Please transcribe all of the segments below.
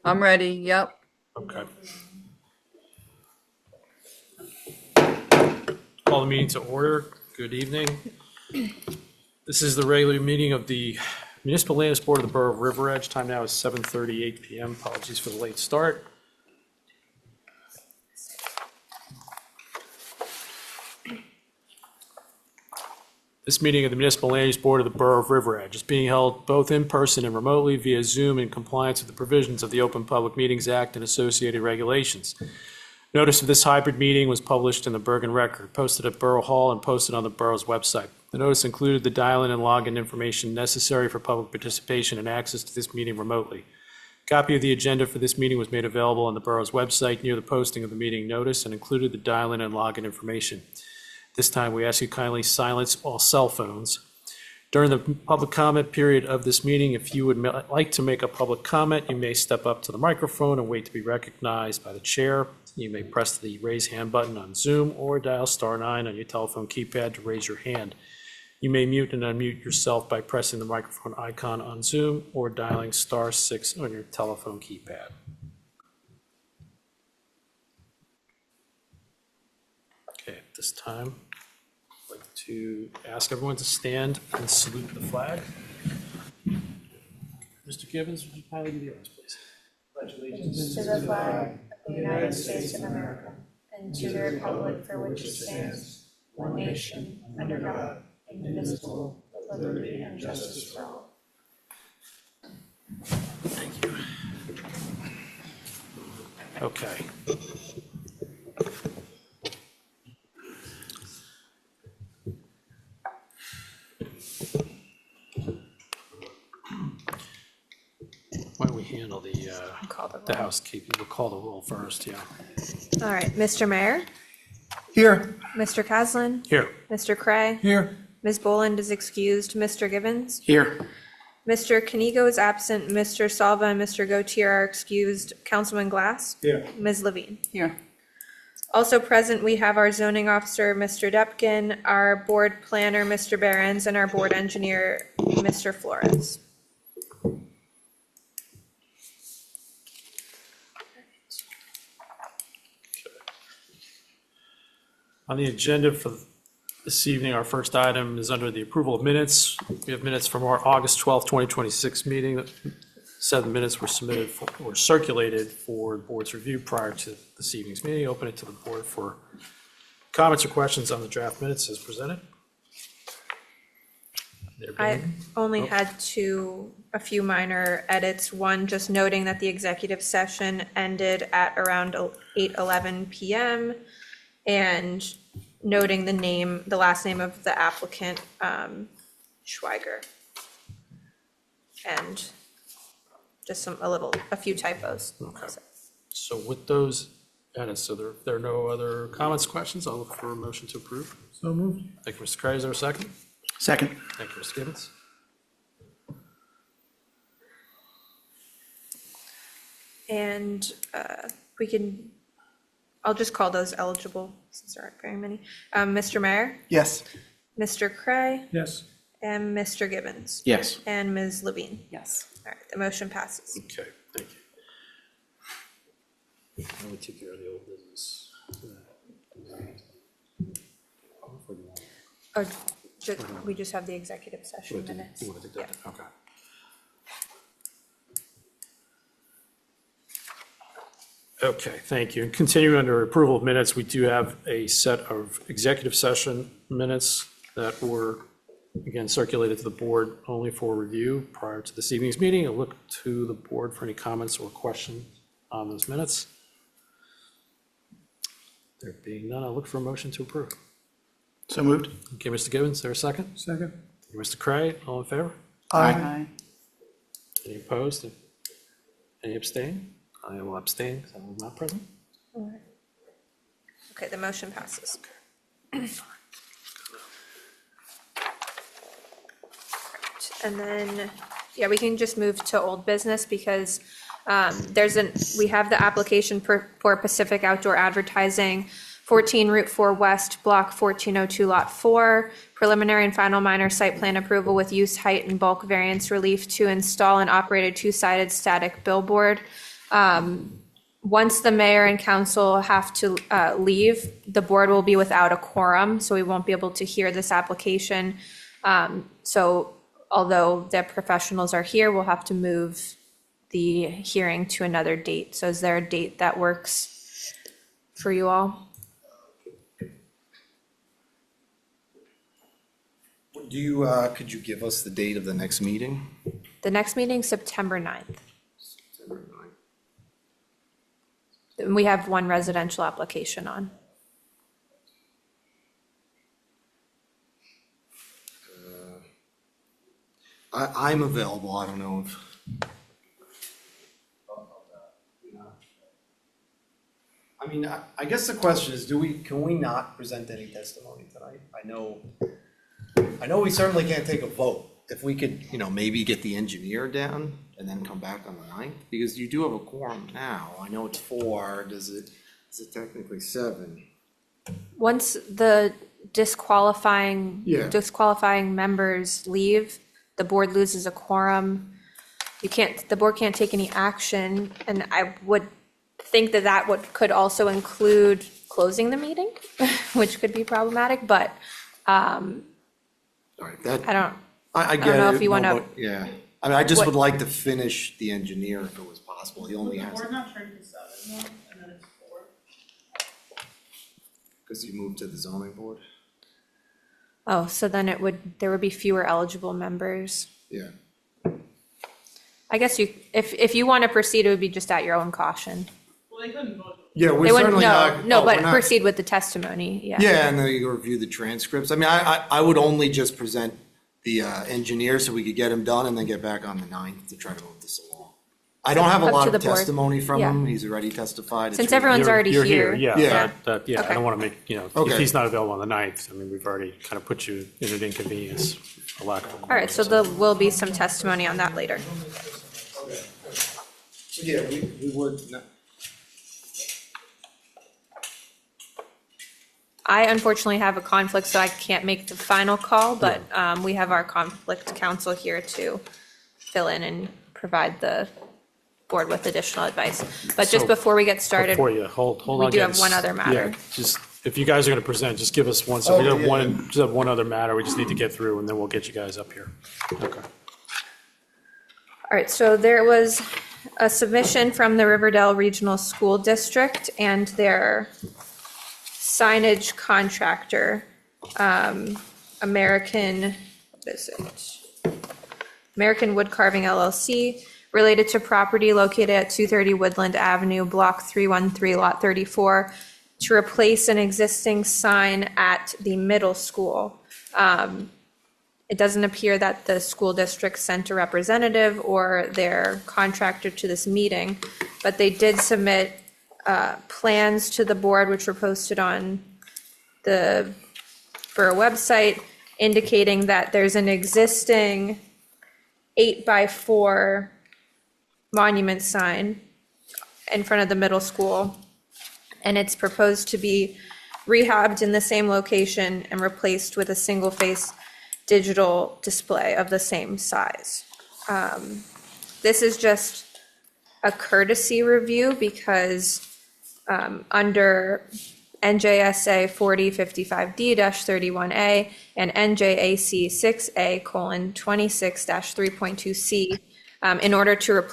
I'm ready, yep. Okay. Call the meeting to order. Good evening. This is the regular meeting of the Municipal Land Use Board of the Borough of River Edge. Time now is 7:38 p.m. Apologies for the late start. This meeting of the Municipal Land Use Board of the Borough of River Edge is being held both in person and remotely via Zoom in compliance with the provisions of the Open Public Meetings Act and associated regulations. Notice of this hybrid meeting was published in the Bergen Record, posted at Borough Hall, and posted on the borough's website. The notice included the dial-in and login information necessary for public participation and access to this meeting remotely. A copy of the agenda for this meeting was made available on the borough's website near the posting of the meeting notice and included the dial-in and login information. This time, we ask you kindly silence all cell phones. During the public comment period of this meeting, if you would like to make a public comment, you may step up to the microphone and wait to be recognized by the chair. You may press the raise hand button on Zoom or dial *9 on your telephone keypad to raise your hand. You may mute and unmute yourself by pressing the microphone icon on Zoom or dialing *6 on your telephone keypad. Okay, at this time, I'd like to ask everyone to stand and salute the flag. Mr. Gibbons, would you kindly do the honors, please? Pledge allegiance to the flag of the United States of America and to the republic for which it stands, one nation, under God, indivisible, with liberty and justice for all. Thank you. Okay. Why don't we handle the housekeeping? We'll call the roll first, yeah. All right, Mr. Mayor, Here. Mr. Caslin, Here. Mr. Cray, Here. Ms. Boland is excused, Mr. Gibbons, Here. Mr. Canigo is absent, Mr. Salva and Mr. Gautier are excused, Councilman Glass, Here. Ms. Levine. Here. Also present, we have our zoning officer, Mr. Depkin, our board planner, Mr. Behrens, and our board engineer, Mr. Flores. On the agenda for this evening, our first item is under the approval of minutes. We have minutes from our August 12th, 2026 meeting. 7 minutes were submitted or circulated for the board's review prior to this evening's meeting. Open it to the board for comments or questions on the draft minutes as presented. There I being- only had a few minor edits. One, just noting that the executive session ended at around 8:11 p.m. and noting the last name of the applicant, Schweiger. And just a few typos. Okay. So with those edits, so there are no other comments, questions, I'll look for a motion to approve. So moved. Thank you, Mr. Cray. Is there a second? Second. Thank you, Mr. Gibbons. And I'll just call those eligible since there aren't very many. Mr. Mayor, Yes. Mr. Cray, Yes. and Mr. Gibbons. Yes. And Ms. Levine. Yes. All right, the motion passes. Okay, thank you. Now we take care of the old business. Oh, we just have the executive session minutes. You want to take that? Okay. Okay, thank you. And continuing under approval of minutes, we do have a set of executive session minutes that were, again, circulated to the board only for review prior to this evening's meeting. I'll look to the board for any comments or questions on those minutes. There being none, I'll look for a motion to approve. So moved. Okay, Mr. Gibbons, is there a second? Second. Mr. Cray, all in favor? Aye. Any opposed? Any abstain? I will abstain because I was not present. Okay, the motion passes. And then, yeah, we can just move to old business because we have the application for Pacific Outdoor Advertising 14 Route 4 West, Block 1402, Lot 4, preliminary and final minor site plan approval with use height and bulk variance relief to install and operate a two-sided static billboard Once the mayor and council have to leave, the board will be without a quorum, so we won't be able to hear this application. So although the professionals are here, we'll have to move the hearing to another date. So is there a date that works for you all? Do you, could you give us the date of the next meeting? The next meeting, September 9th. And we have one residential application on. I'm available, I don't know if. I mean, I guess the question is, can we not present any testimony tonight? I know we certainly can't take a vote. If we could, maybe get the engineer down and then come back on the 9th, because you do have a quorum now. I know it's 4, is it technically 7? Once the disqualifying Yeah. members leave, the board loses a quorum. The board can't take any action, and I would think that could also include closing the meeting, which could be problematic, but All right, I don't, I get it. know if you wanna- but, yeah. I mean, I just What- would like to finish the engineer if it was possible. He only The has, board not turned to 7 though, and then it's 4. because he moved to the zoning board. so then there would be fewer eligible members. Yeah. I guess if you want to proceed, it would be just at your own caution. Well, they couldn't vote. Yeah, we're They wouldn't, certainly not. no, oh, but we're not- proceed with the testimony, yeah. Yeah, and then you review the transcripts. I mean, I would only just present the engineer so we could get him done and then get back on the 9th to try to move this along. I don't have a Up lot to of the board. testimony from Yeah. him. He's already testified. It's Since really- everyone's already You're here. Yeah, Yeah. I Okay. don't want to make, Okay. if he's not available on the 9th, I mean, we've already kind of put you in an inconvenience, for lack of a All right, so there will be some testimony on that later. So, yeah, we would. I unfortunately have a conflict, so I can't make the final call, but we have our conflict counsel here to fill in and provide the board with additional advice. But just So, before we get started, Before you, hold on. we do have guys. one other matter. Yeah, just, if you guys are going to present, just give us one, so we Oh, have just have one other matter we just need to get through, and then we'll get you guys up here. Okay. all right, so there was a submission from the Riverdale Regional School District and their signage contractor, American Wood Carving LLC, related to property located at 230 Woodland Avenue, Block 313, Lot 34, to replace an existing sign at the middle school. It doesn't appear that the school district sent a representative or their contractor to this meeting, but they did submit plans to the board, which were posted on the borough website, indicating that there's an existing 8x4 monument sign in front of the middle school, and it's proposed to be rehabbed in the same location and replaced with a single-face digital display of the same size. This is just a courtesy review because under NJSA 4055D-31A and NJAC 6A:26-3.2C, in order to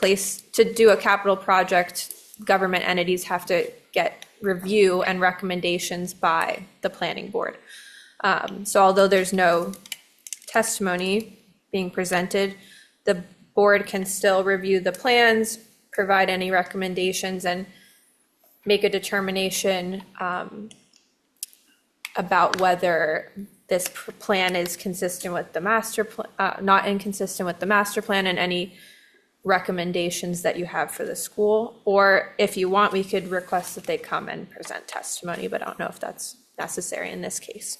do a capital project, government entities have to get review and recommendations by the planning board. So although there's no testimony being presented, the board can still review the plans, provide any recommendations, and make a determination about whether this plan is consistent with the master plan, not inconsistent with the master plan, and any recommendations that you have for the school. Or if you want, we could request that they come and present testimony, but I don't know if that's necessary in this case.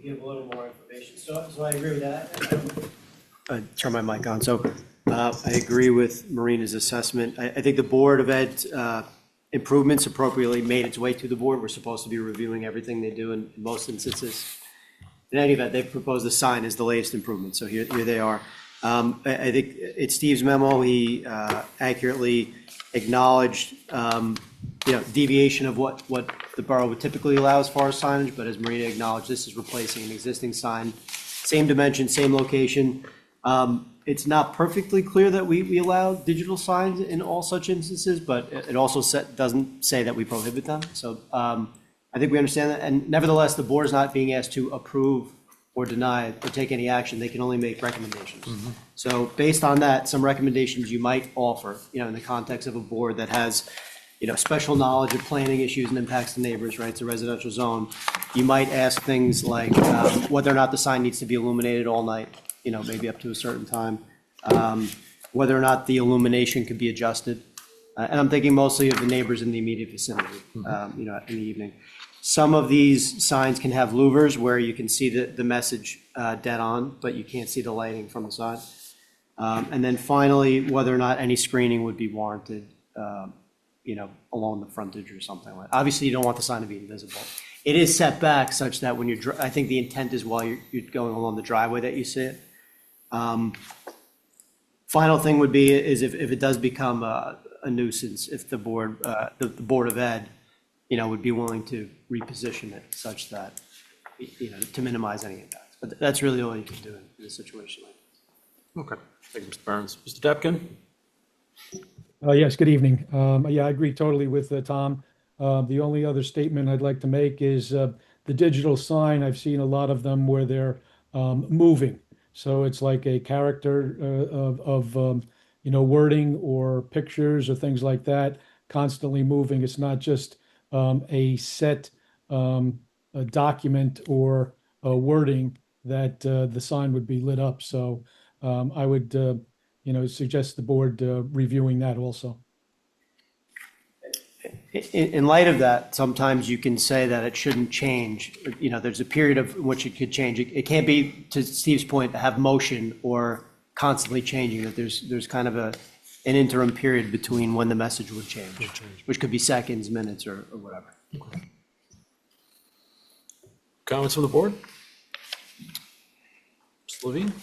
Give a little more information. So I agree with that. Turn my mic on. So I agree with Marina's assessment. I think the Board of Ed improvements appropriately made its way to the board. We're supposed to be reviewing everything they do in most instances. In any event, they've proposed a sign as the latest improvement. So here they are. I think it's Steve's memo, he accurately acknowledged, deviation of what the borough would typically allow as far as signage, but as Marina acknowledged, this is replacing an existing sign, same dimension, same location. It's not perfectly clear that we allow digital signs in all such instances, but it also doesn't say that we prohibit them. So I think we understand that, and nevertheless, the board is not being asked to approve or deny or take any action. They can only make recommendations. So based on that, some recommendations you might offer, in the context of a board that has, special knowledge of planning issues and impacts to neighbors, right? It's a residential zone. You might ask things like whether or not the sign needs to be illuminated all night, maybe up to a certain time. Whether or not the illumination could be adjusted. And I'm thinking mostly of the neighbors in the immediate vicinity, in the evening. Some of these signs can have louvers where you can see the message dead on, but you can't see the lighting from the side. And then finally, whether or not any screening would be warranted, along the frontage or something like that. Obviously, you don't want the sign to be invisible. It is set back such that when I think the intent is while you're going along the driveway that you see it. Final thing would be is if it does become a nuisance, if the board, the Board of Ed, would be willing to reposition it such that, to minimize any impact. But that's really all you can do in a situation like this. Okay. Thank you, Mr. Burns. Mr. Depkin? Yes, good evening. Yeah, I agree totally with Tom. The only other statement I'd like to make is the digital sign. I've seen a lot of them where they're moving. So it's like a character of wording or pictures or things like that, constantly moving. It's not just a set a document or a wording that the sign would be lit up. So I would suggest the board reviewing that also. In light of that, sometimes you can say that it shouldn't change. There's a period of which it could change. It can't be, to Steve's point, to have motion or constantly changing. That there's kind of an interim period between when the message would change, which could be seconds, minutes, or whatever. Comments from the board? Ms. Levine?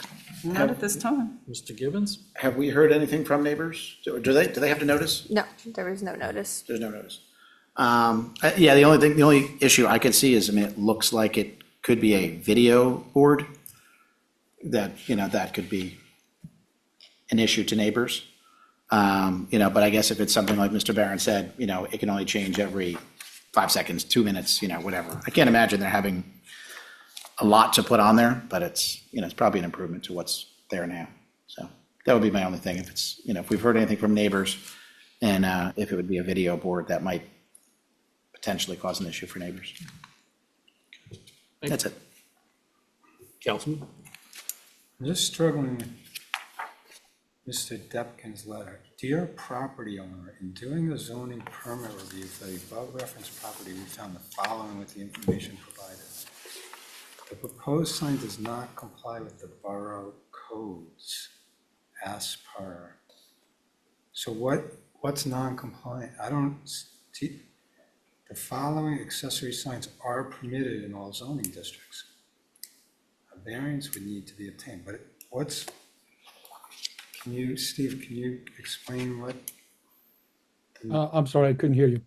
Not at this time. Mr. Gibbons? Have we heard anything from neighbors? Do they have to notice? No, there was no notice. There's no notice. Yeah, the only issue I could see is, it looks like it could be a video board that, that could be an issue to neighbors. But I guess if it's something like Mr. Barron said, it can only change every 5 seconds, 2 minutes, whatever. I can't imagine they're having a lot to put on there, but it's probably an improvement to what's there now. So that would be my only thing. If it's, if we've heard anything from neighbors, and if it would be a video board, that might potentially cause an issue for neighbors. That's it. Councilman? I'm just struggling with Mr. Depkin's letter. Dear property owner, in doing the zoning permit review for the above referenced property, we found the following with the information provided. The proposed sign does not comply with the borough codes as per. So what's non-compliant? I don't see. The following accessory signs are permitted in all zoning districts. A variance would need to be obtained, but Steve, can you explain what? I'm sorry, I couldn't hear you.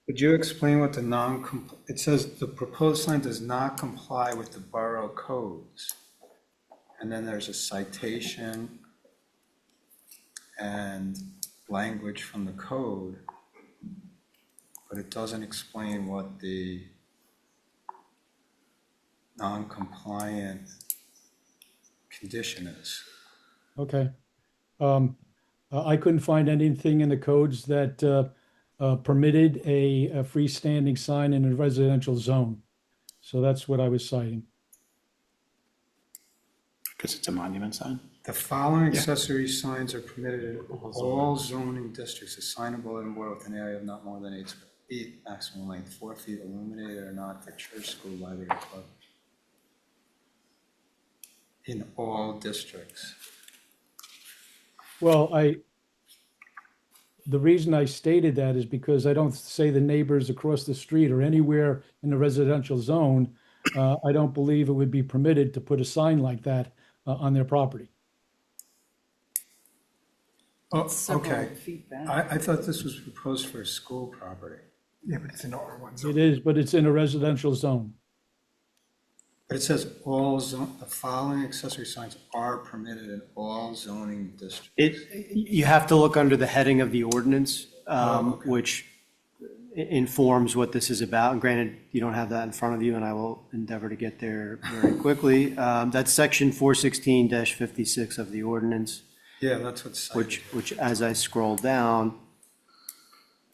Would you explain what it says the proposed sign does not comply with the borough codes. And then there's a citation and language from the code, but it doesn't explain what the non-compliant condition is. Okay. I couldn't find anything in the codes that permitted a freestanding sign in a residential zone. So that's what I was citing. Because it's a monument sign? The following accessory signs are permitted in all zoning districts, assignable and more with an area of not more than 8 feet, maximum length 4 feet, illuminated or not for church, school, library, or club. In all districts. Well, the reason I stated that is because I don't say the neighbors across the street or anywhere in the residential zone, I don't believe it would be permitted to put a sign like that on their property. Oh, Several okay. feet back. I thought this was proposed for a school property, Yeah, but it's an R1 zone. It is, but it's in a residential zone. but it says the following accessory signs are permitted in all zoning districts. You have to look under the heading of the ordinance, okay. which informs what this is about. And granted, you don't have that in front of you, and I will endeavor to get there very quickly. That's section 416-56 of the ordinance, Yeah, that's what's cited. which as I scroll down,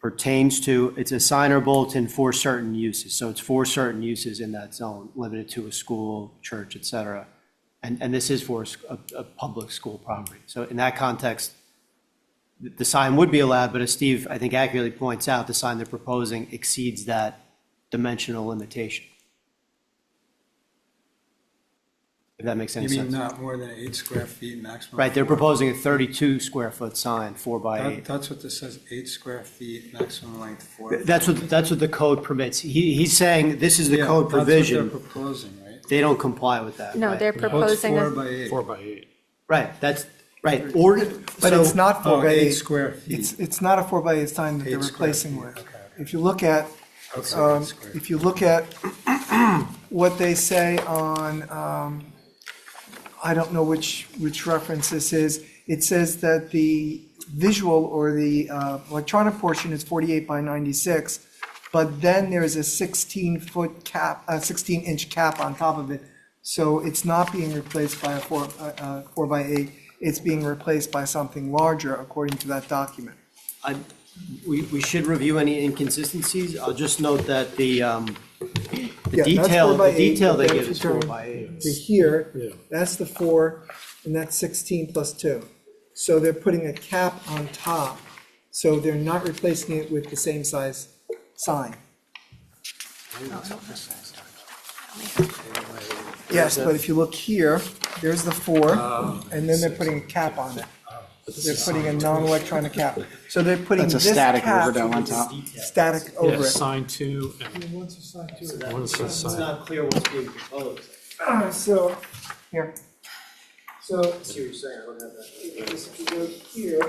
pertains to, it's a sign or bulletin for certain uses. So it's for certain uses in that zone, limited to a school, church, et cetera. And this is for a public school property. So in that context, the sign would be allowed, but as Steve, I think accurately points out, the sign they're proposing exceeds that dimensional limitation. If that makes any You mean sense. not more than 8 square feet maximum? Right, they're floor? proposing a 32 square foot sign, 4 by 8. That's what this says, 8 square feet, maximum length 4. That's what the code permits. He's saying this is the Yeah, code That's what provision. they're proposing, right? They don't comply with that. No, right? they're Oh, it's proposing 4 a, by 8. 4 by 8. Right, that's, right, or, But so, it's not 4 Oh, by 8 8. square feet. It's not a 4 by 8 sign that 8 they're square replacing feet, with. okay. If you look at, Okay, um, 8 square if you look at what they say on, I don't know which reference this is, it says that the visual or the electronic portion is 48 by 96, but then there's a 16-foot cap, a 16-inch cap on top of it. So it's not being replaced by a 4 by 8, it's being replaced by something larger according to that document. we should review any inconsistencies. I'll just note that the Yeah, that's detail, 4 by the 8, detail but they then give if is you 4 turn by 8. To here, Yeah. that's the 4, and that's 16 plus 2. So they're putting a cap on top, so they're not replacing it with the same size sign. Yes, but if you look here, there's the 4, and then they're putting a cap on it. They're putting a non-electronic cap. So they're putting That's a this static cap Riverdale on top. static Yeah, over it. sign 2 and one says sign. not clear what's being proposed. So, here. So, See what you're saying, I don't have that. if you go here,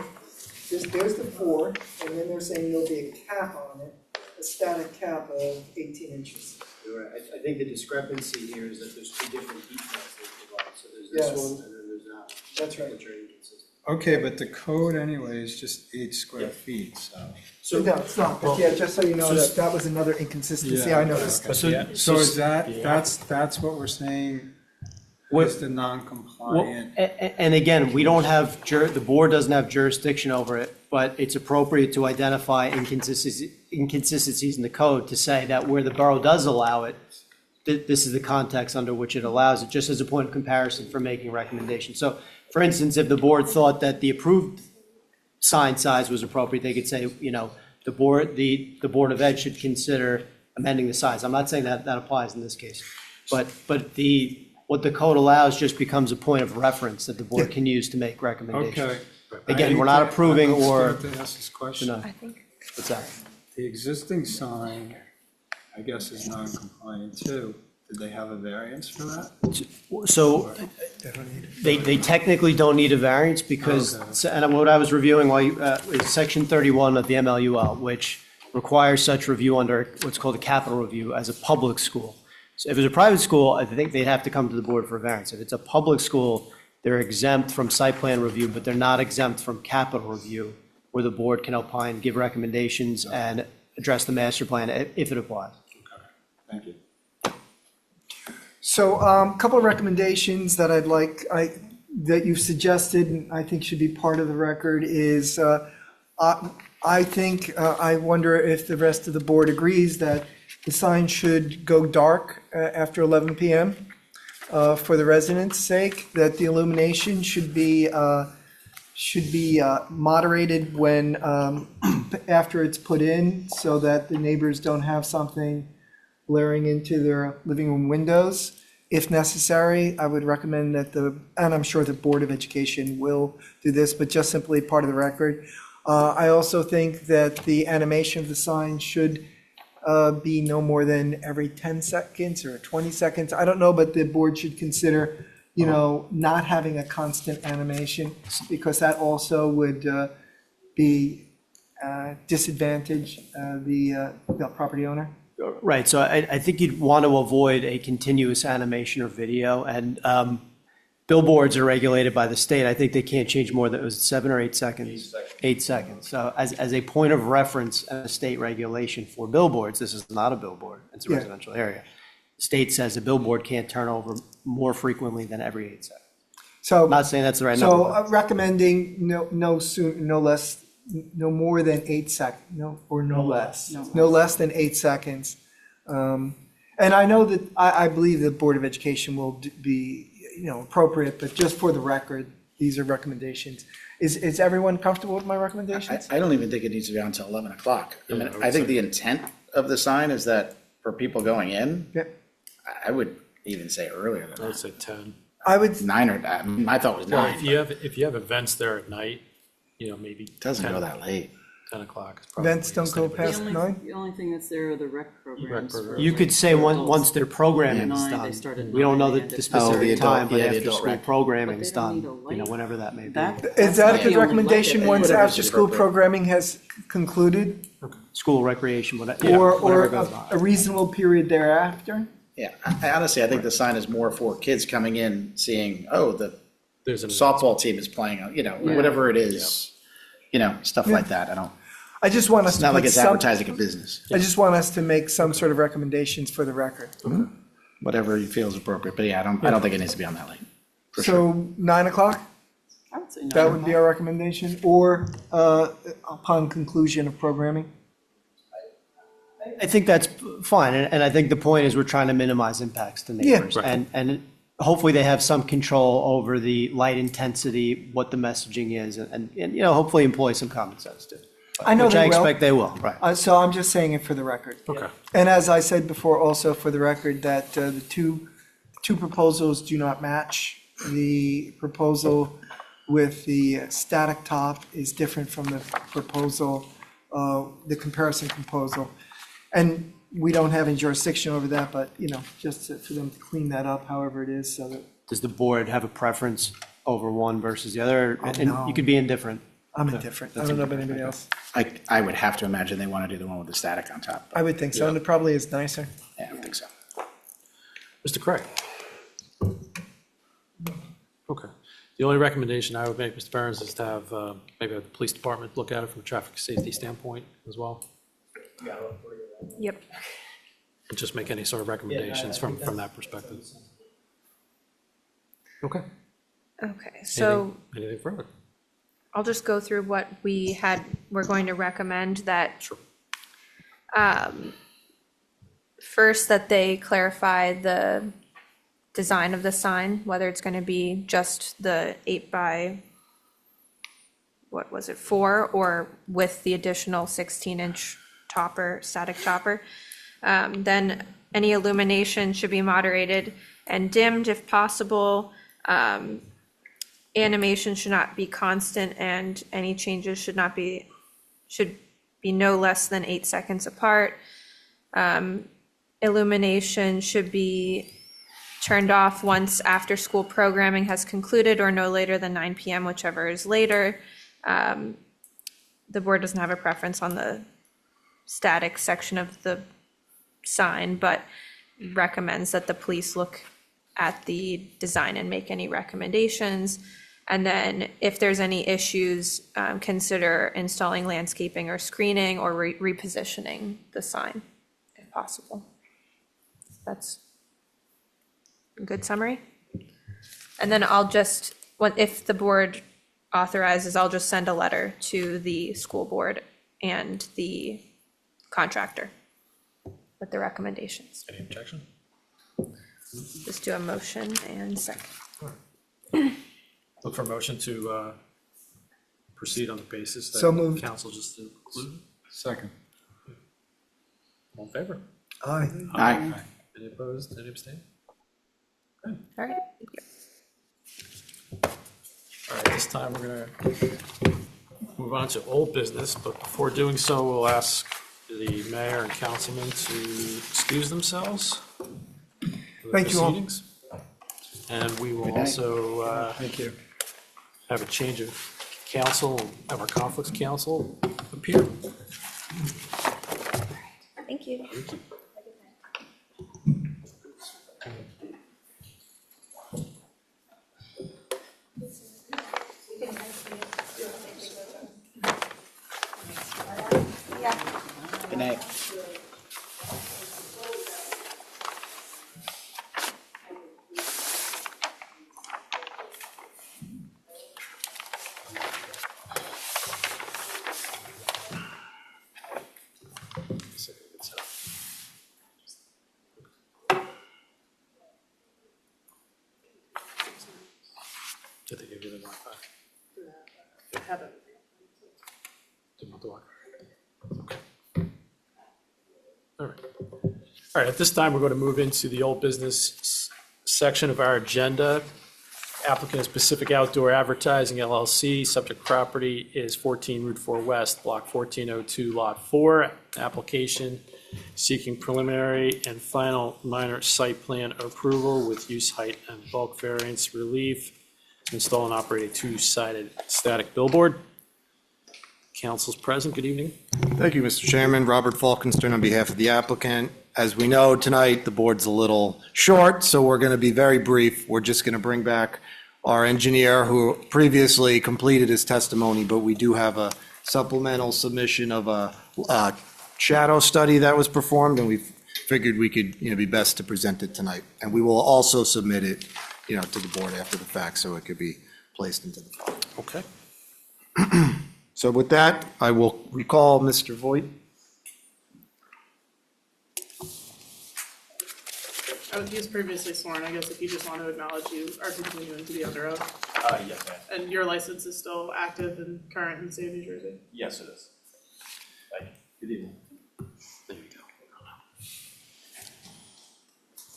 there's the 4, and then they're saying there'll be a cap on it, a static cap of 18 inches. You're right. I think the discrepancy here is that there's 2 different details they provide. So there's Yes. this one and then there's that. That's right. Which are inconsistent. Okay, but the code anyway is just 8 square feet, so. No, it's not, but yeah, just so you know, that was another inconsistency I noticed. So is that's what we're saying, is the non-compliant? And again, we don't have, the board doesn't have jurisdiction over it, but it's appropriate to identify inconsistencies in the code to say that where the borough does allow it, this is the context under which it allows it, just as a point of comparison for making recommendations. So, for instance, if the board thought that the approved sign size was appropriate, they could say, you know, the Board of Ed should consider amending the size. I'm not saying that applies in this case. But what the code allows just becomes a point of reference that the board can use to make recommendations. Okay. Again, we're not approving I'm or scared to ask this question. deny. I think, What's that? The existing sign, I guess, is non-compliant too. Did they have a variance for that? So they technically don't need a variance because, and what I was reviewing is section 31 of the MLUL, which requires such review under what's called a capital review as a public school. So if it's a private school, I think they'd have to come to the board for a variance. If it's a public school, they're exempt from site plan review, but they're not exempt from capital review, where the board can opine, give recommendations, and address the master plan if it applies. Thank you. So, a couple of recommendations that that you've suggested, and I think should be part of the record is, I wonder if the rest of the board agrees that the sign should go dark after 11 PM for the residents' sake, that the illumination should be moderated when, after it's put in, so that the neighbors don't have something blaring into their living room windows. If necessary, I would recommend that and I'm sure the Board of Education will do this, but just simply part of the record. I also think that the animation of the sign should be no more than every 10 seconds or 20 seconds. I don't know, but the board should consider not having a constant animation, because that also would be disadvantage the property owner. Right, so I think you'd want to avoid a continuous animation or video, and billboards are regulated by the state. I think they can't change more than, it was 7 or 8 seconds? 8 seconds. So as a point of reference and a state regulation for billboards, this is not a billboard, it's a Yeah. residential area. State says a billboard can't turn over more frequently than every 8 seconds. So, I'm not saying that's the right number. so recommending no more than 8 seconds, no less, no less than 8 seconds. And I know that, I believe the Board of Education will be, appropriate, but just for the record, these are recommendations. Is everyone comfortable with my recommendations? I don't even think it needs to be on until 11 o'clock. I mean, Yeah, I would I think say- the intent of the sign is that for people going in, Yeah. I would even say earlier I than would say 10. I would, that. 9 or that, my thought was Well, 9, if you have events there at night, maybe. it doesn't 10 go that late. 10 o'clock is probably. events don't go past The 9? only thing that's there are the rec programs. program. for, You could say for adults. once their programming is Nine, they done. start at We don't know 9, the and the it- specific adult- time, but yeah, the after adult school rec. programming But is they don't done, need a light. whenever that may be. Is that a That's good the only recommendation light once that- Whatever's after school appropriate. programming has concluded? School, recreation, whatever. Or whatever goes a on. reasonable period thereafter? Yeah, I honestly, I think the sign is more for kids coming in, seeing, oh, the There's an. softball team is playing, whatever it is, stuff like that. I just want us It's to not like put it's some, advertising a business. I just want us to make some sort of recommendations for the record. Whatever you feel is appropriate, but yeah, I don't think it needs to be on that late. For sure. So 9 o'clock, I would say that 9 would be our recommendation, or upon conclusion of programming? I think that's fine, and I think the point is we're trying to minimize impacts to Yeah. neighbors. Right. And hopefully they have some control over the light intensity, what the messaging is, and hopefully employ some common sense too. I know Which I they will. expect they will, right. So I'm just saying it for the record. Okay. And as I said before, also for the record, that the two proposals do not match. The proposal with the static top is different from the proposal, the comparison proposal. And we don't have any jurisdiction over that, but, just for them to clean that up however it is, so that, Does the board have a preference over one versus the other? Oh, And no. you could be indifferent. I'm indifferent. I don't know about anybody else. I would have to imagine they want to do the one with the static on top. I would think so, and it probably is nicer. Yeah, I think so. Mr. Craig? Okay. The only recommendation I would make, Mr. Burns, is to have maybe the police department look at it from a traffic safety standpoint as well. Yep. And just make any sort of recommendations from that perspective. Okay. Okay, so Anything further? I'll just go through what we're going to recommend that. Sure. First, that they clarify the design of the sign, whether it's going to be just the 8 by, 4, or with the additional 16-inch topper, static topper. Then any illumination should be moderated and dimmed if possible. Animation should not be constant, and any changes should be no less than 8 seconds apart. Illumination should be turned off once after-school programming has concluded, or no later than 9 p.m., whichever is later. The board doesn't have a preference on the static section of the sign, but recommends that the police look at the design and make any recommendations. And then if there's any issues, consider installing landscaping or screening, or repositioning the sign if possible. That's a good summary. And then if the board authorizes, I'll just send a letter to the school board and the contractor with the recommendations. Any objection? Just do a motion and second. Look for a motion to proceed on the basis So that moved. council just included. Second. All in favor? Aye. Aye. Any opposed? Any abstain? All right. Thank you. All right, this time we're gonna move on to old business, but before doing so, we'll ask the mayor and councilman to excuse themselves. for the Thank you all. proceedings. And we will Good night. also Thank you. have a change of council, have our conflicts council appear. Thank you. Yeah. Good night. Did they give you the Wi-Fi? Didn't want the Wi-Fi. Okay. All right. All right, at this time, we're going to move into the old business section of our agenda. Applicant is Pacific Outdoor Advertising LLC. Subject property is 14 Route 4 West, Block 1402, Lot 4. Application seeking preliminary and final minor site plan approval with use height and bulk variance relief to install and operate a two-sided static billboard. Council's present. Good evening. Thank you, Mr. Chairman. Robert Falkenstern on behalf of the applicant. As we know, tonight, the board's a little short, so we're going to be very brief. We're just going to bring back our engineer who previously completed his testimony, but we do have a supplemental submission of a shadow study that was performed, and we figured we could, be best to present it tonight. And we will also submit it, to the board after the fact, so it could be placed into the file. Okay. So with that, I will recall Mr. Voigt. He was previously sworn. I guess if you just want to acknowledge you are continuing to be under oath. Yes, ma'am. And your license is still active and current in the state of New Jersey. Yes, it is. Thank you. Good evening. There you go.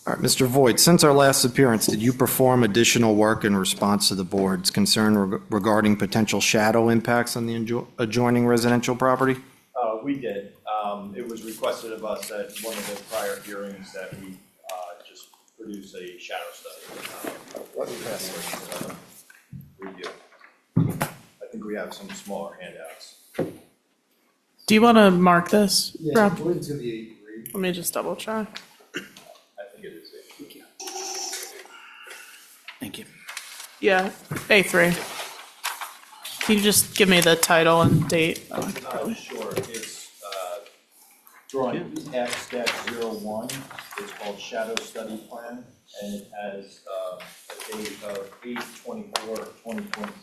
All right, Mr. Voigt, since our last appearance, did you perform additional work in response to the board's concern regarding potential shadow impacts on the adjoining residential property? We did. It was requested of us at one of the prior hearings that we just produce a shadow study. Let me pass this review. I think we have some smaller handouts. Do you want to mark this, Rob? believe it's going to be 8-3. Let me just double check. I think it is. Thank you. Yeah, A3. Can you just give me the title and date? Sure. It's drawing X-01. It's called Shadow Study Plan, and it has a date of 8/24/2026.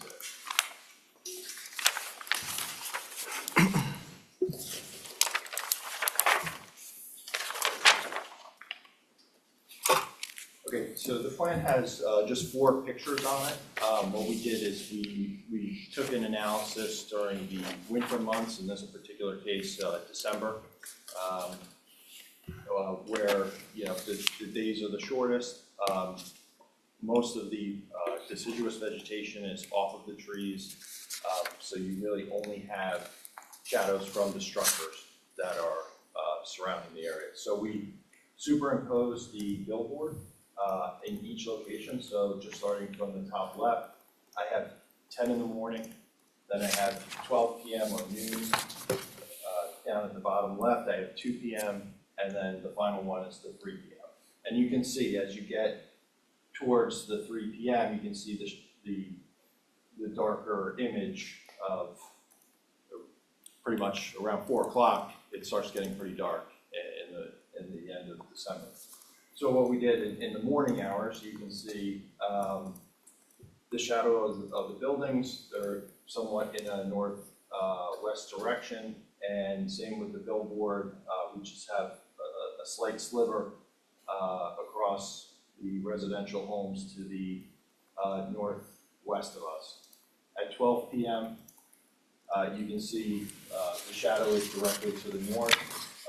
Okay, so the plan has just 4 pictures on it. What we did is we took an analysis during the winter months, in this particular case, December, where, the days are the shortest. Most of the deciduous vegetation is off of the trees, so you really only have shadows from the structures that are surrounding the area. So we superimposed the billboard in each location. So just starting from the top left, I have 10 in the morning, then I have 12 p.m. or noon. Down at the bottom left, I have 2 p.m. and then the final one is the 3 p.m. And you can see as you get towards the 3 p.m., you can see the darker image of pretty much around 4 o'clock, it starts getting pretty dark in the end of December. So what we did in the morning hours, you can see the shadow of the buildings. They're somewhat in a northwest direction, and same with the billboard. We just have a slight sliver across the residential homes to the northwest of us. At 12 p.m., you can see the shadow is directly to the north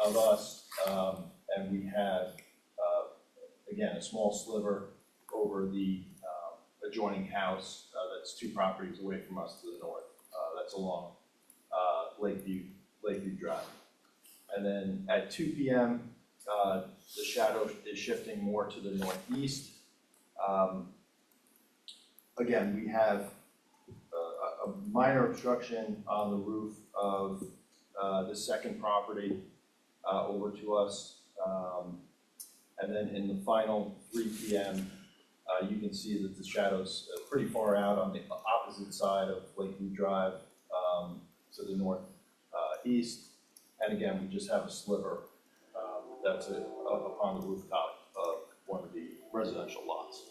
of us, and we have again, a small sliver over the adjoining house that's 2 properties away from us to the north. That's along Lakeview Drive. And then at 2 p.m., the shadow is shifting more to the northeast. again, we have a minor obstruction on the roof of the second property over to us. And then in the final 3 p.m., you can see that the shadow's pretty far out on the opposite side of Lakeview Drive to the northeast. And again, we just have a sliver that's up upon the rooftop of one of the residential lots.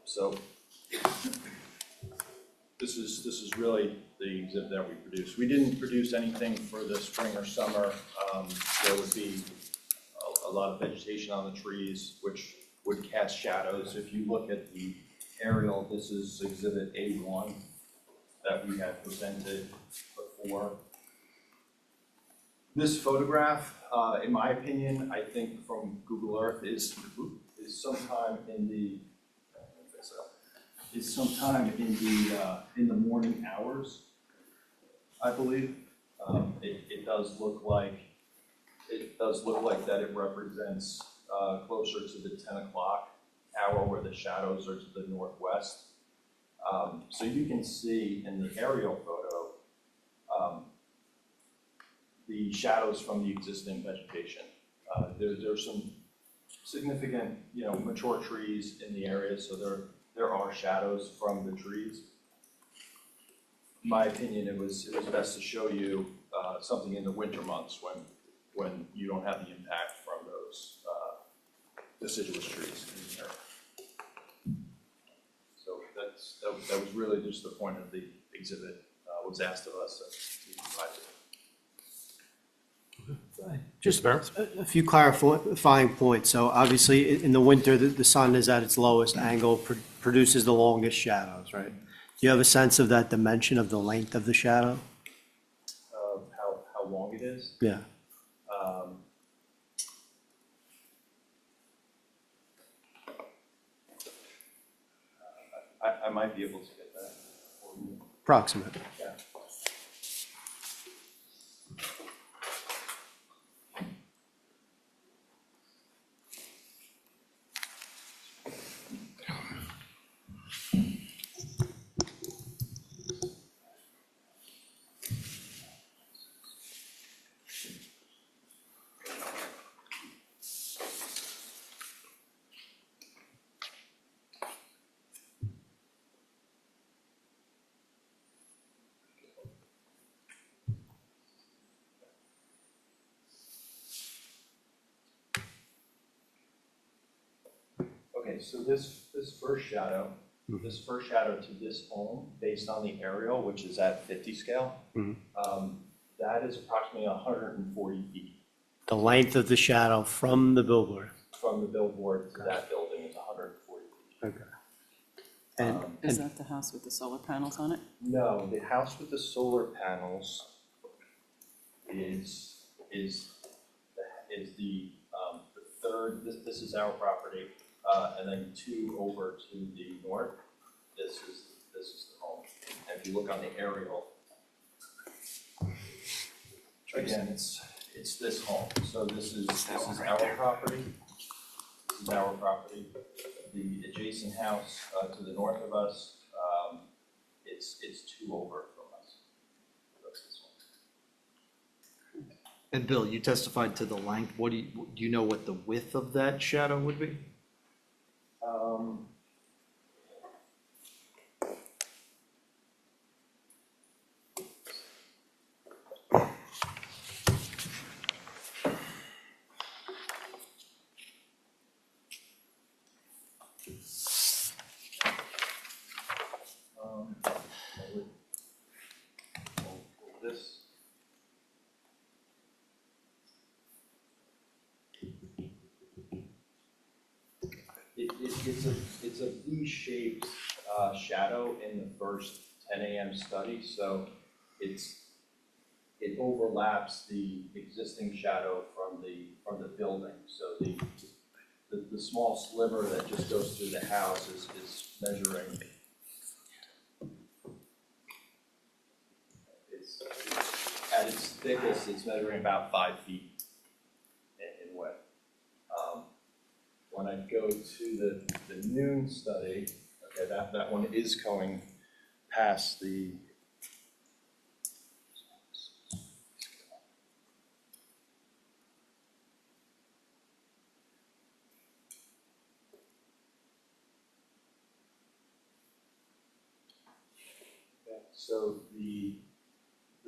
So this is really the exhibit that we produced. We didn't produce anything for the spring or summer. There would be a lot of vegetation on the trees, which would cast shadows. If you look at the aerial, this is exhibit A1 that we had presented before. This photograph, in my opinion, I think from Google Earth is sometime in the in the morning hours, I believe. It does look like that it represents closer to the 10 o'clock hour where the shadows are to the northwest. So you can see in the aerial photo the shadows from the existing vegetation. There's some significant, mature trees in the area, so there are shadows from the trees. In my opinion, it was best to show you something in the winter months when you don't have the impact from those deciduous trees in the area. So that was really just the point of the exhibit, was asked of us to provide it. Just a few clarifying points. So obviously, in the winter, the sun is at its lowest angle, produces the longest shadows, right? Do you have a sense of that dimension of the length of the shadow? How long it is? Yeah. I might be able to get that for you. Approximate. Yeah. Okay, so this first shadow to this home, based on the aerial, which is at 50 scale, that is approximately 140 feet. The length of the shadow from the billboard. From the billboard to that building is 140 feet. Okay. And Is that the house with the solar panels on it? No, the house with the solar panels is the third. This is our property, and then 2 over to the north. This is the home. And if you look on the aerial, again, it's this home. So this is our property. This is our property. The adjacent house to the north of us, it's 2 over from us. That's this one. And Bill, you testified to the length. Do you know what the width of that shadow would be? I would pull this. It's a V-shaped shadow in the first 10 a.m. study, so it overlaps the existing shadow from the building. So the small sliver that just goes through the house is measuring. It's at its thickest, it's measuring about 5 feet in width. When I go to the noon study, Yeah, that one is going past the. Yeah, so the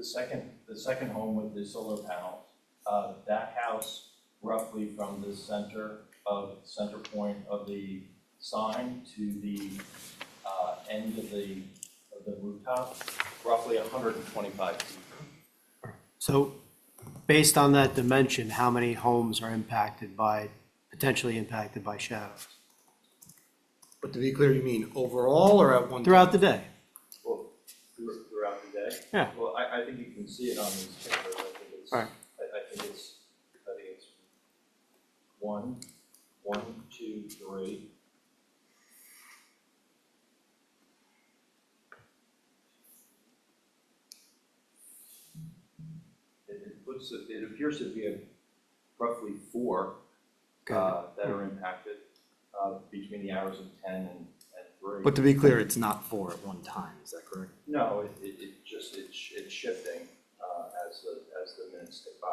second home with the solar panels, that house roughly from the center point of the sign to the end of the rooftop, roughly 125 feet. So based on that dimension, how many homes are potentially impacted by shadows But to be clear, you mean overall or at one time? throughout the day? Well, throughout the day? Yeah. Well, I think you can see it on these pictures. I think it's, Right. I think it's one, two, three. It appears to be roughly four that are impacted between the hours of 10 and 3. But to be clear, it's not 4 at one time, is that correct? No, it's shifting as the minutes tick by.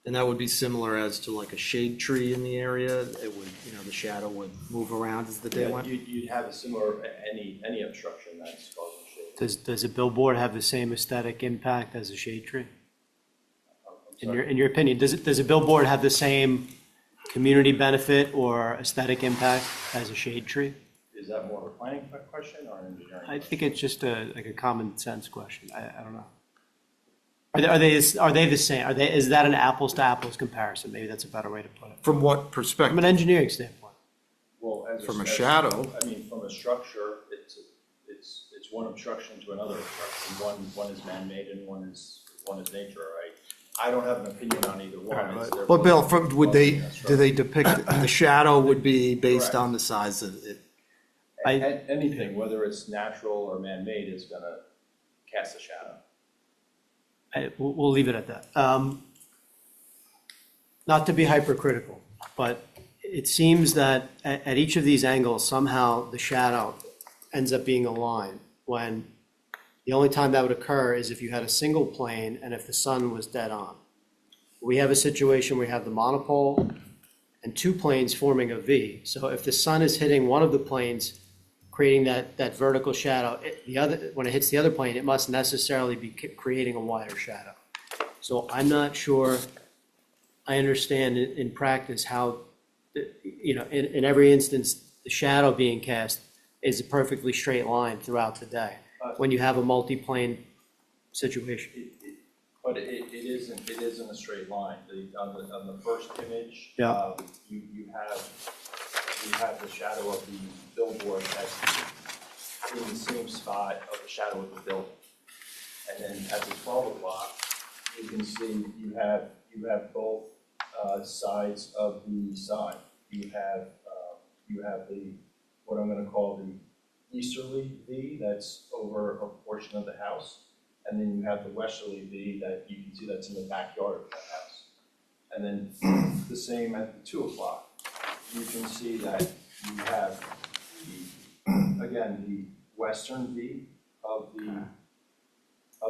And that would be similar as to like a shade tree in the area, it would, the shadow would move around as the day Yeah, went? you'd have a similar, any obstruction that's causing shade. Does a billboard have the same aesthetic impact as a shade tree? I'm sorry. In your opinion, does a billboard have the same community benefit or aesthetic impact as a shade tree? Is that more of a planning question or an engineering? I think it's just like a common sense question. I don't know. Are they the same? Is that an apples to apples comparison? Maybe that's a better way to put it. From what From perspective? an engineering standpoint. Well, From a shadow? I mean, from a structure, it's one obstruction to another obstruction. One is man-made and one is nature, right? I don't have an opinion on either one. It's their But Bill, both would they, causing that do structure. they depict, the shadow would be based Correct. on the size of it? Anything, whether it's natural or man-made, is gonna cast a shadow. We'll leave it at that. Not to be hypercritical, but it seems that at each of these angles, somehow the shadow ends up being aligned, when the only time that would occur is if you had a single plane and if the sun was dead on. We have a situation where we have the monopole and 2 planes forming a V. So if the sun is hitting one of the planes, creating that vertical shadow, when it hits the other plane, it must necessarily be creating a wider shadow. So I'm not sure I understand in practice how, in every instance, the shadow being cast is a perfectly straight line throughout the day, when you have a multi-plane situation. But it isn't a straight line. On the first image, Yeah. you have the shadow of the billboard that's in the same spot of the shadow of the building. And then at the 12 o'clock, you can see you have both sides of the sign. You have the, what I'm gonna call the easterly V that's over a portion of the house. And then you have the westerly V that you can see that's in the backyard of the house. And then the same at the 2 o'clock. You can see that you have again, the western V of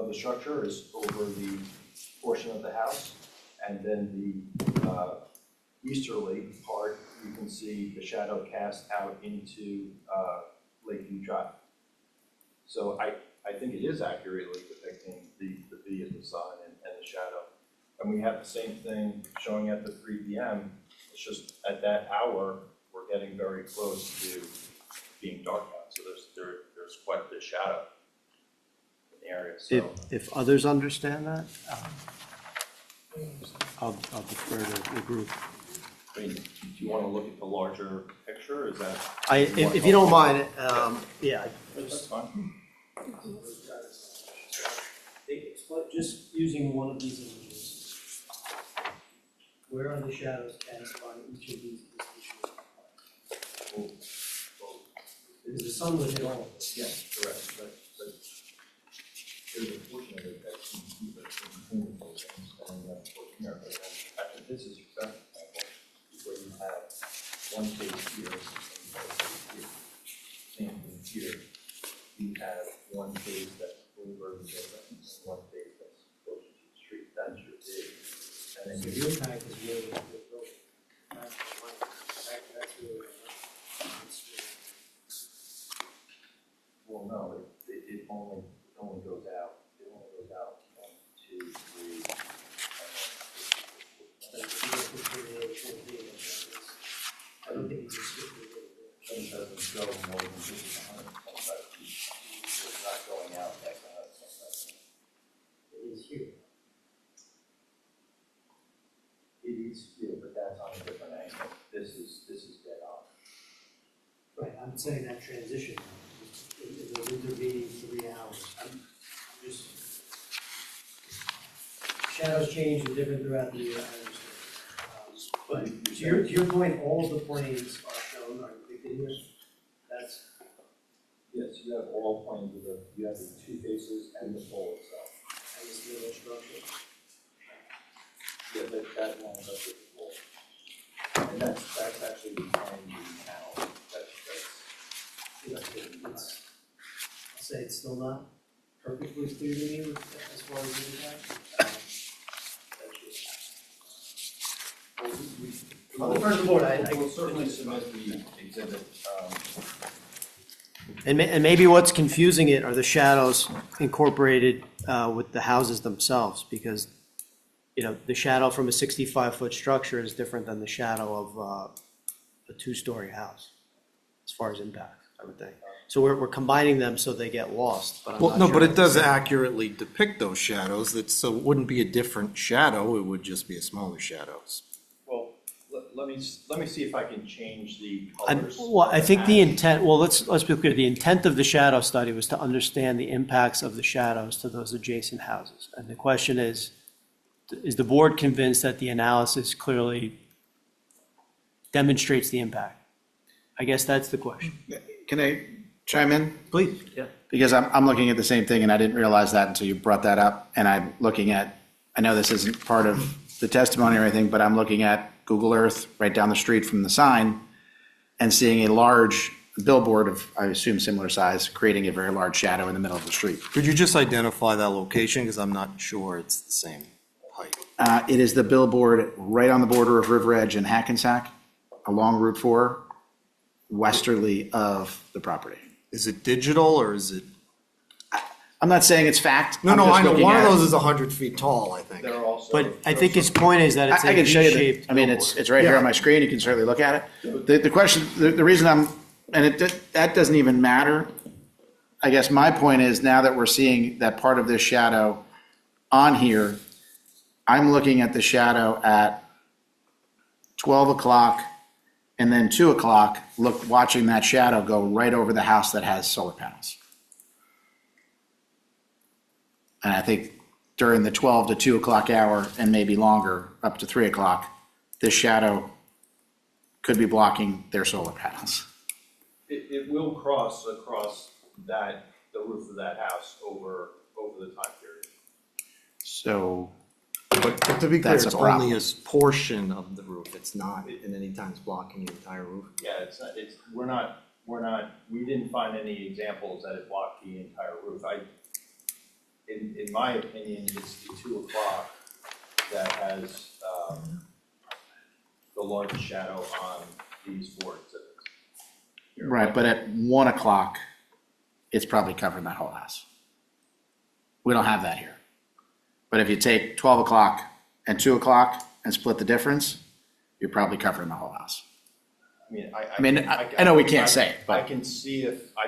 the structure is over the portion of the house. And then the easterly part, you can see the shadow cast out into Lakeview Drive. So I think it is accurately depicting the V of the sign and the shadow. And we have the same thing showing at the 3 p.m. It's just at that hour, we're getting very close to being dark out. So there's quite a bit of shadow in the area. So If others understand that, I'll defer to the group. I mean, do you want to look at the larger picture? Is that? If you don't mind, yeah. That's fine. Just using one of these images, where are the shadows cast by each of these issues? Because the sun would hit all of it. Yes, correct, but there's a portion of it that's in between those things, and that's portion here, but then, actually, this is exactly where you have one case here and one case here. Same thing. So your impact is really the building. That's really. Well, no, it only goes out, it only goes out 1, 2, 3. I don't think it's just. It doesn't go more than 125 feet. It's not going out past 125 feet. It is here. It is here, but that's on a different angle. This is dead on. Right, I'm saying that transition, in those intervening 3 hours, I'm just, shadows change and different throughout the year, I understand. But to your point, all of the planes are shown, are depicted here, that's, Yes, you have all planes of you have the 2 faces and the pole itself. I guess, the other structure. Yeah, that lines up with the pole. And that's actually behind the panel. It's, I'll say it's still not perfectly clear to me as far as the impact. On the first board, We'll certainly submit the exhibit. And maybe what's confusing it are the shadows incorporated with the houses themselves, because, you know, the shadow from a 65-foot structure is different than the shadow of a 2-story house, as far as impact, I would think. So we're combining them so they get lost, but I'm Well, not no, sure. but it does accurately depict those shadows, so it wouldn't be a different shadow, it would just be a smaller shadows. Well, let me see if I can change the I'm- colors. Well, I think the intent, well, let's be clear, the intent of the shadow study was to understand the impacts of the shadows to those adjacent houses. And the question is the board convinced that the analysis clearly demonstrates the impact? I guess that's the question. Can I chime in? Please, yeah. Because I'm looking at the same thing, and I didn't realize that until you brought that up. And I'm looking at, I know this isn't part of the testimony or anything, but I'm looking at Google Earth right down the street from the sign and seeing a large billboard of, I assume, similar size, creating a very large shadow in the middle of the street. Could you just identify that location, because I'm not sure it's the same height? It is the billboard right on the border of River Edge and Hackensack, along Route 4, westerly of the property. Is it digital, or is it? I'm not saying it's fact. No, I'm no, just I know, looking one of at it. those is 100 feet tall, I think. There are also. But I think his point is that it's I a can show you, V-shaped. I mean, it's right here on my screen, you can certainly look at it. The question, the reason that doesn't even matter. I guess my point is, now that we're seeing that part of this shadow on here, I'm looking at the shadow at 12 o'clock and then 2 o'clock, watching that shadow go right over the house that has solar panels. And I think during the 12 to 2 o'clock hour, and maybe longer, up to 3 o'clock, this shadow could be blocking their solar panels. It will cross across the roof of that house over the time period. So, But to be clear, That's a it's problem. only a portion of the roof, it's not in any times blocking the entire roof. Yeah, we didn't find any examples that it blocked the entire roof. In my opinion, it's the 2 o'clock that has, the largest shadow on these 4 exhibits. right, but at 1 o'clock, it's probably covering that whole house. We don't have that here. But if you take 12 o'clock and 2 o'clock and split the difference, you're probably covering the whole house. I mean, I know we can't say it, but- I can see if I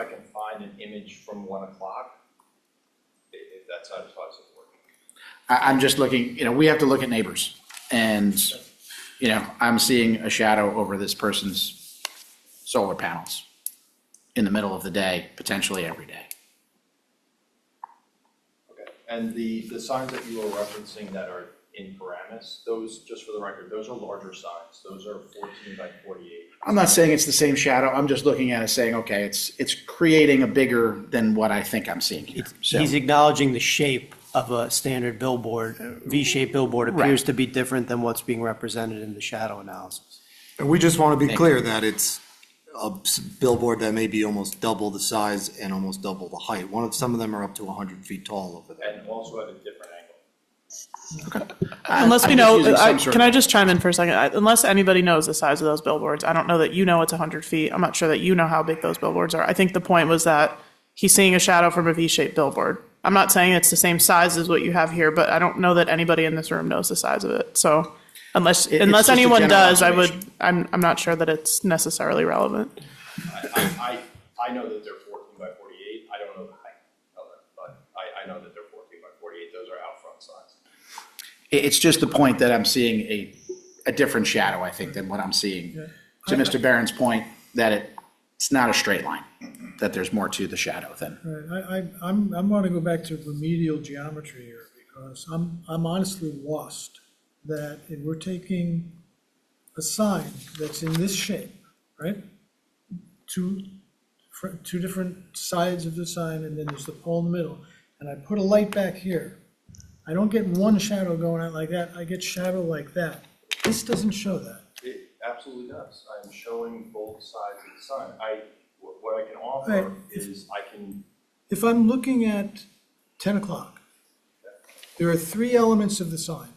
can find an image from 1 o'clock, if that satisfies the board. I'm just looking, we have to look at neighbors. And, I'm seeing a shadow over this person's solar panels in the middle of the day, potentially every day. Okay, and the signs that you were referencing that are in Paramus, those, just for the record, those are larger signs. Those are 14 by 48. I'm not saying it's the same shadow. I'm just looking at it saying, okay, it's creating a bigger than what I think I'm seeing here. So, He's acknowledging the shape of a standard billboard, V-shaped billboard appears to be different than what's being represented in the shadow analysis. And we just want to be clear that it's a billboard that may be almost double the size and almost double the height. Some of them are up to 100 feet tall over there. And also at a different angle. Unless we I'm just know, using some sort can of- I just chime in for a second? Unless anybody knows the size of those billboards, I don't know that you know it's 100 feet. I'm not sure that you know how big those billboards are. I think the point was that he's seeing a shadow from a V-shaped billboard. I'm not saying it's the same size as what you have here, but I don't know that anybody in this room knows the size of it. So unless just a anyone general does, observation. I'm not sure that it's necessarily relevant. I know that they're 14 by 48. I don't know the height of it, but I know that they're 14 by 48. Those are out front signs. It's just the point that I'm seeing a different shadow, I think, than what I'm seeing. To Mr. Barron's point, that it's not a straight line, that there's more to the shadow than. Right, I'm gonna go back to remedial geometry here, because I'm honestly lost that if we're taking a sign that's in this shape, right? Two different sides of the sign, and then there's the pole in the middle, and I put a light back here. I don't get one shadow going out like that, I get shadow like that. This doesn't show that. It absolutely does. I'm showing both sides of the sign. What I can offer Right. is I can, If I'm looking at 10 o'clock, there are three elements of the sign,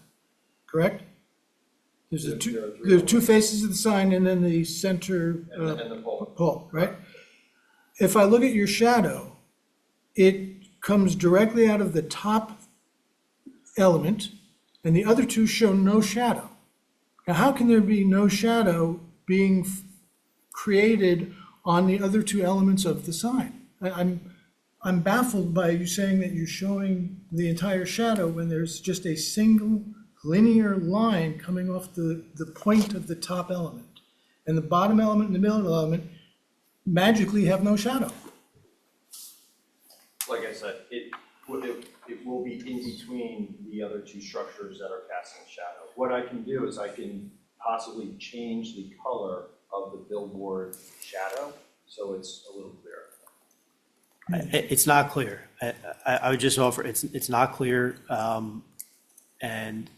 correct? There's There are three there are two faces of the sign and then the center and the pole. pole, right? If I look at your shadow, it comes directly out of the top element, and the other two show no shadow. Now, how can there be no shadow being created on the other two elements of the sign? I'm baffled by you saying that you're showing the entire shadow when there's just a single linear line coming off the point of the top element. And the bottom element and the middle element magically have no shadow. Like I said, it will be in between the other two structures that are casting shadow. What I can do is I can possibly change the color of the billboard shadow, so it's a little clearer. It's not clear. I would just offer, it's not clear. And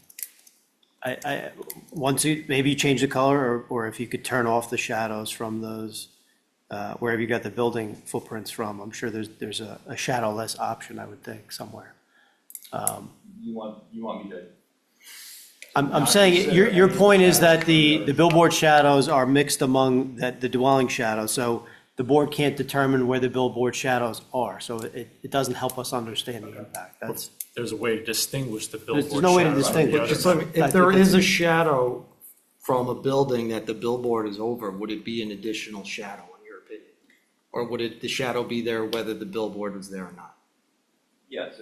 once you, maybe you change the color, or if you could turn off the shadows from those, wherever you got the building footprints from, I'm sure there's a shadowless option, I would think, somewhere. You want me to? I'm saying, your point is that the billboard shadows are mixed among the dwelling shadows, so the board can't determine where the billboard shadows are, so it doesn't help us understand the impact. That's, There's a way to distinguish the billboard. there's no way to shadow from the distinguish. other. If there is a shadow from a building that the billboard is over, would it be an additional shadow in your opinion? Or would the shadow be there whether the billboard was there or not? Yes,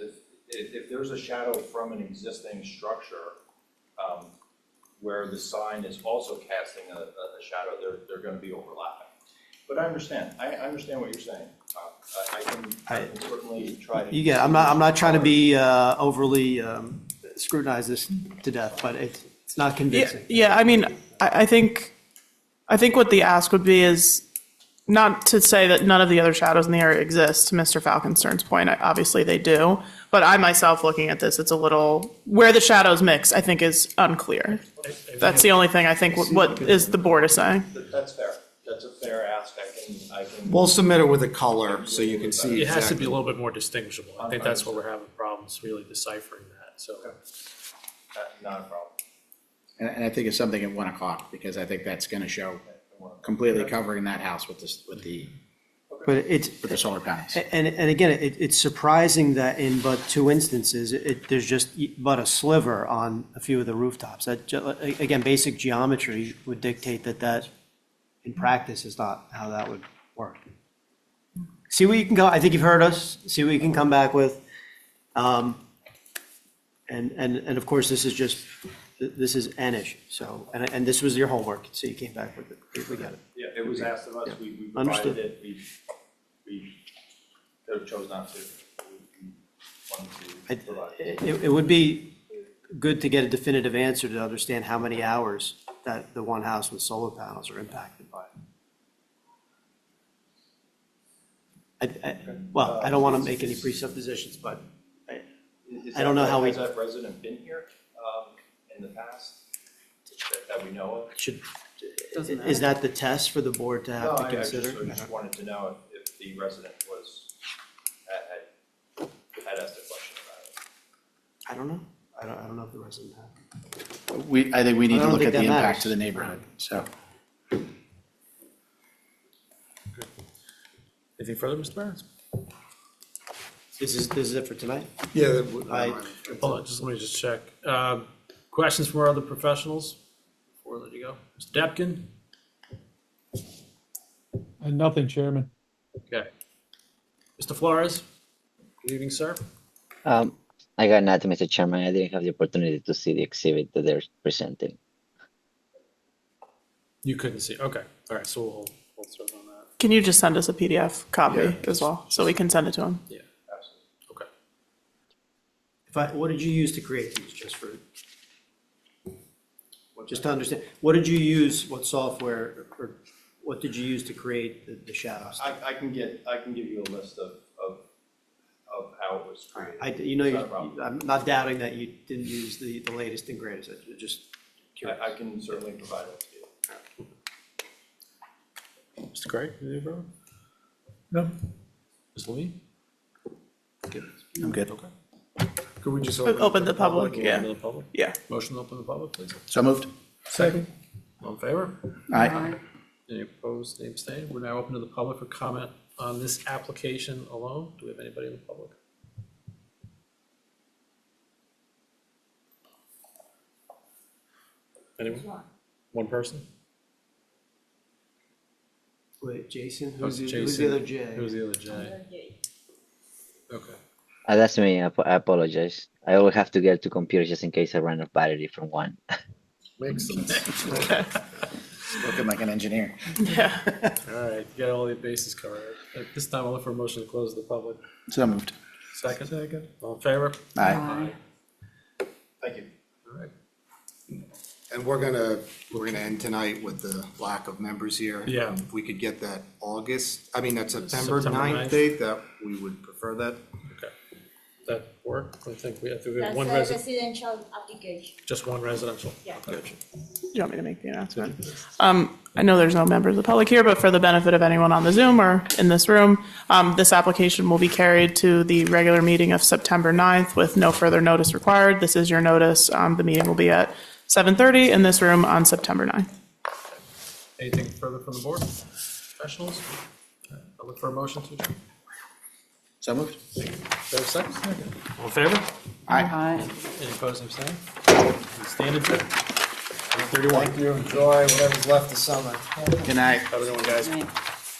if there's a shadow from an existing structure, where the sign is also casting a shadow, they're gonna be overlapping. But I understand what you're saying. I can certainly try to. You get, I'm not trying to be overly scrutinize this to death, but it's not convincing. Yeah, I mean, I think what the ask would be is not to say that none of the other shadows in the area exist, to Mr. Falkenstern's point, obviously they do. But I myself, looking at this, it's a little, where the shadows mix, I think is unclear. That's the only thing I think, what is the board is saying. That's fair. That's a fair ask. I can. We'll submit it with a color so you can see It has to exactly. be a little bit more distinguishable. I think that's where we're having problems really deciphering that, so. Not a problem. And I think it's something at 1 o'clock, because I think that's gonna show completely covering that house with But it's, the solar panels. and again, it's surprising that in but two instances, there's just but a sliver on a few of the rooftops. Again, basic geometry would dictate that in practice is not how that would work. See what you can go, I think you've heard us, see what you can come back with. And of course, this is an issue, so, and this was your homework, so you came back with it, we got it. Yeah, it was asked of us. We Understood. provided it. We chose not to. We wanted to provide. It would be good to get a definitive answer to understand how many hours that the one house with solar panels are impacted by. Well, I don't want to make any presuppositions, but I don't know how we. Has that resident been here in the past that we know of? Is that the test for the board to have to I consider? just wanted to know if the resident had asked a question about it. I don't know. I don't know if the resident has. I think we need I to don't look think at the that impact matters. to the neighborhood, so. Anything further, Mr. Barnes? This is it for tonight? Yeah. Hold on, let me just check. Questions from our other professionals before I let you go? Mr. Depkin? Nothing, Chairman. Okay. Mr. Flores? Good evening, sir. I got nothing, Mr. Chairman. I didn't have the opportunity to see the exhibit that they're presenting. You couldn't see, okay, all right, so we'll start on that. Can you just send us a PDF copy as well, so we can send it to him? Yeah, absolutely, okay. What did you use to create these, just to understand, what did you use, what software, or what did you use to create the shadows? I can give you a list of how it was created. You're, Not a problem. I'm not doubting that you didn't use the latest and greatest, I just curious. I can certainly provide it to you. Mr. Craig, anything further? No. Ms. Lee? I'm good. Okay. Could we just Open the public, yeah. Open the public? Yeah. Motion to open the public, please. So moved. Second. All in favor? Aye. Any opposed, any abstained? We're now open to the public for comment on this application alone. Do we have anybody in the public? Anyone? One person? Wait, Jason, Oh, who's the Jason. other J? Who's the other J? Okay. That's me. I apologize. I always have to get two computers just in case I run out of battery from one. Makes sense. Looking like an engineer. Yeah. All right, you got all the bases covered. At this time, I'll look for a motion to close the public. So moved. Second? Second. All in favor? Aye. Thank you. All right. And we're gonna end tonight with the lack of members here. Yeah. If we could get that September September 9th 9th. date, that we would prefer that. Okay. That work? I think we have to, That's one a resident, residential application. just one residential? Yeah. Okay. Do you want me to make the announcement? I know there's no members of the public here, but for the benefit of anyone on the Zoom or in this room, this application will be carried to the regular meeting of September 9th with no further notice required. This is your notice. The meeting will be at 7:30 in this room on September 9th. Anything further from the board? Professionals? I'll look for a motion to adjourn. So moved. Do I have a second? All in favor? Aye. Any opposed, abstained? Stand adjourned. 31. Thank you, enjoy whatever's left of summer. Good night. Have a good one, guys. Right.